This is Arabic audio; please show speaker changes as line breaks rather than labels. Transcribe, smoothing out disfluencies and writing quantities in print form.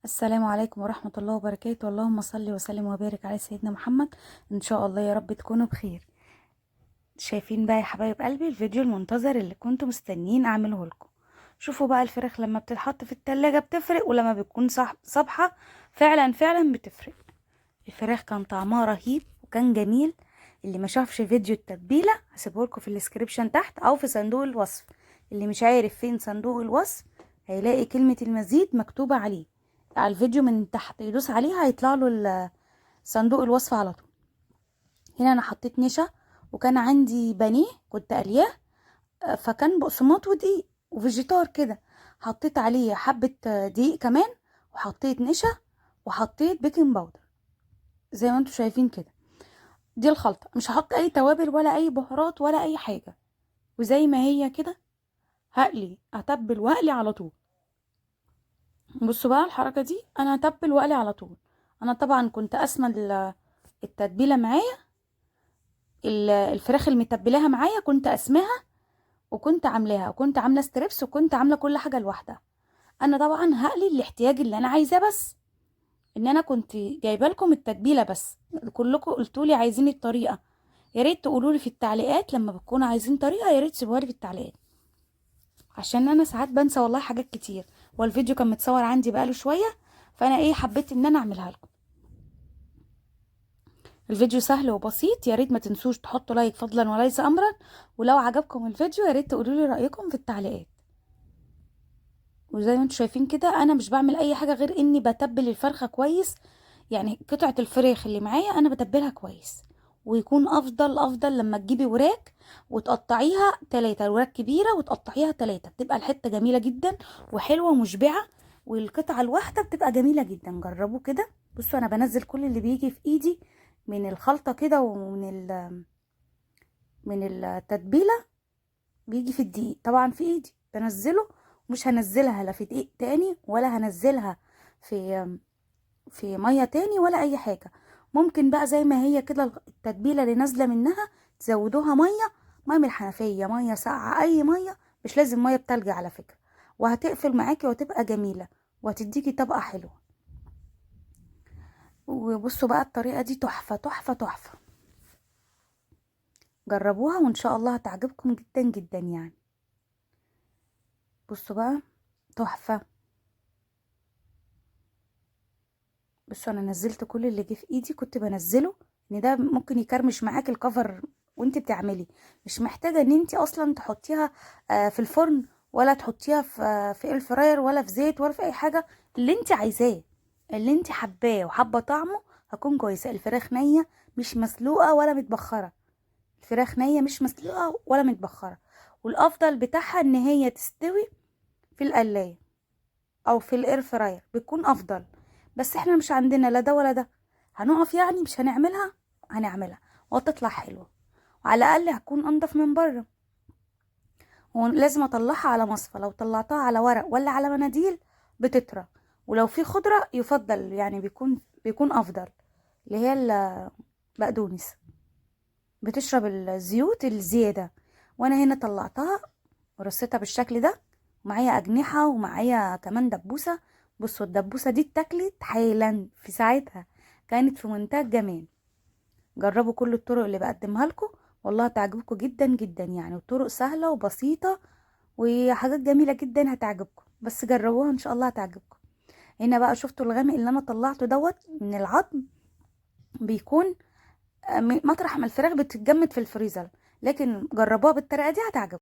السلام عليكم ورحمة الله وبركاته. اللهم صل وسلم وبارك على سيدنا محمد. ان شاء الله يا رب تكونوا بخير. شايفين بقى يا حبايب قلبي الفيديو المنتظر اللي كنتوا مستنيين اعمله لكم؟ شوفوا بقى الفراخ لما بتتحط في التلاجة بتفرق، ولما بتكون صبحة فعلا بتفرق. الفراخ كان طعمها رهيب وكان جميل. اللي ما شافش فيديو التتبيلة هسيبه لكم في الديسكريبشن تحت او في صندوق الوصف. اللي مش عارف فين صندوق الوصف هيلاقي كلمة المزيد مكتوبة عليه على الفيديو من تحت، يدوس عليها هيطلع له صندوق الوصف على طول. هنا انا حطيت نشا، وكان عندي بانيه كنت قلياه، فكان بقسماط ودقيق وفيجيتار كده. حطيت عليه حبة دقيق كمان، وحطيت نشا، وحطيت بيكنج باودر زي ما انتم شايفين كده. دي الخلطة، مش هحط اي توابل ولا اي بهارات ولا اي حاجة، وزي ما هي كده هقلي اتبل واقلي على طول. بصوا بقى الحركة دي، انا هتبل واقلي على طول. انا طبعا كنت اسمد التتبيلة معايا، الفراخ المتبلاها معايا كنت اسمها، وكنت عاملاها، وكنت عامله ستريبس، وكنت عامله كل حاجه لوحدها. انا طبعا هقلي الاحتياج اللي انا عايزاه، بس ان انا كنت جايبه لكم التتبيله بس. كلكم قلتوا لي عايزين الطريقه، يا ريت تقولوا لي في التعليقات. لما بتكونوا عايزين طريقه يا ريت تسيبوها لي في التعليقات، عشان انا ساعات بنسى والله حاجات كتير. والفيديو كان متصور عندي بقاله شويه، فانا حبيت ان انا اعملها لكم. الفيديو سهل وبسيط، يا ريت ما تنسوش تحطوا لايك فضلا وليس امرا. ولو عجبكم الفيديو يا ريت تقولوا لي رايكم في التعليقات. وزي ما انتم شايفين كده انا مش بعمل اي حاجه غير اني بتبل الفرخه كويس. يعني قطعه الفراخ اللي معايا انا بتبلها كويس. ويكون افضل لما تجيبي وراك وتقطعيها 3 وراك كبيره، وتقطعيها 3 بتبقى الحته جميله جدا وحلوه ومشبعه. والقطعه الواحده بتبقى جميله جدا. جربوا كده. بصوا انا بنزل كل اللي بيجي في ايدي من الخلطه كده، من التتبيله. بيجي في الدقيق طبعا في ايدي بنزله. مش هنزلها لا في دقيق تاني، ولا هنزلها في ميه تاني، ولا اي حاجه. ممكن بقى زي ما هي كده التتبيله اللي نازله منها تزودوها ميه من الحنفيه، ميه ساقعه، اي ميه. مش لازم ميه بتلج على فكره. وهتقفل معاكي وتبقى جميله، وهتديكي طبقه حلوه. وبصوا بقى الطريقه دي تحفه تحفه تحفه. جربوها وان شاء الله هتعجبكم جدا جدا يعني. بصوا بقى تحفه. بصوا انا نزلت كل اللي جه في ايدي، كنت بنزله ان ده ممكن يكرمش معاك الكفر وانت بتعملي. مش محتاجه ان انت اصلا تحطيها في الفرن، ولا تحطيها في اير فراير، ولا في زيت، ولا في اي حاجه. اللي انت عايزاه، اللي انت حباه وحابه طعمه هكون كويسه. الفراخ نيه مش مسلوقه ولا متبخره. الفراخ نيه مش مسلوقه ولا متبخره. والافضل بتاعها ان هي تستوي في القلايه او في الاير فراير، بيكون افضل. بس احنا مش عندنا لا ده ولا ده. هنقف يعني مش هنعملها. هنعملها وتطلع حلوه، وعلى الاقل هتكون انضف من بره. ولازم اطلعها على مصفى. لو طلعتها على ورق ولا على مناديل بتطرى. ولو في خضره يفضل يعني بيكون افضل. اللي هي البقدونس بتشرب الزيوت الزياده. وانا هنا طلعتها ورصيتها بالشكل ده، ومعايا اجنحه ومعايا كمان دبوسه. بصوا الدبوسه دي اتاكلت حالا في ساعتها، كانت في منتهى الجمال. جربوا كل الطرق اللي بقدمها لكم، والله هتعجبكم جدا جدا يعني. الطرق سهله وبسيطه وحاجات جميله جدا هتعجبكم، بس جربوها ان شاء الله هتعجبكم. هنا بقى شفتوا الغامق اللي انا طلعته دوت من العظم، بيكون مطرح ما الفراخ بتتجمد في الفريزر. لكن جربوها بالطريقه دي هتعجبكم.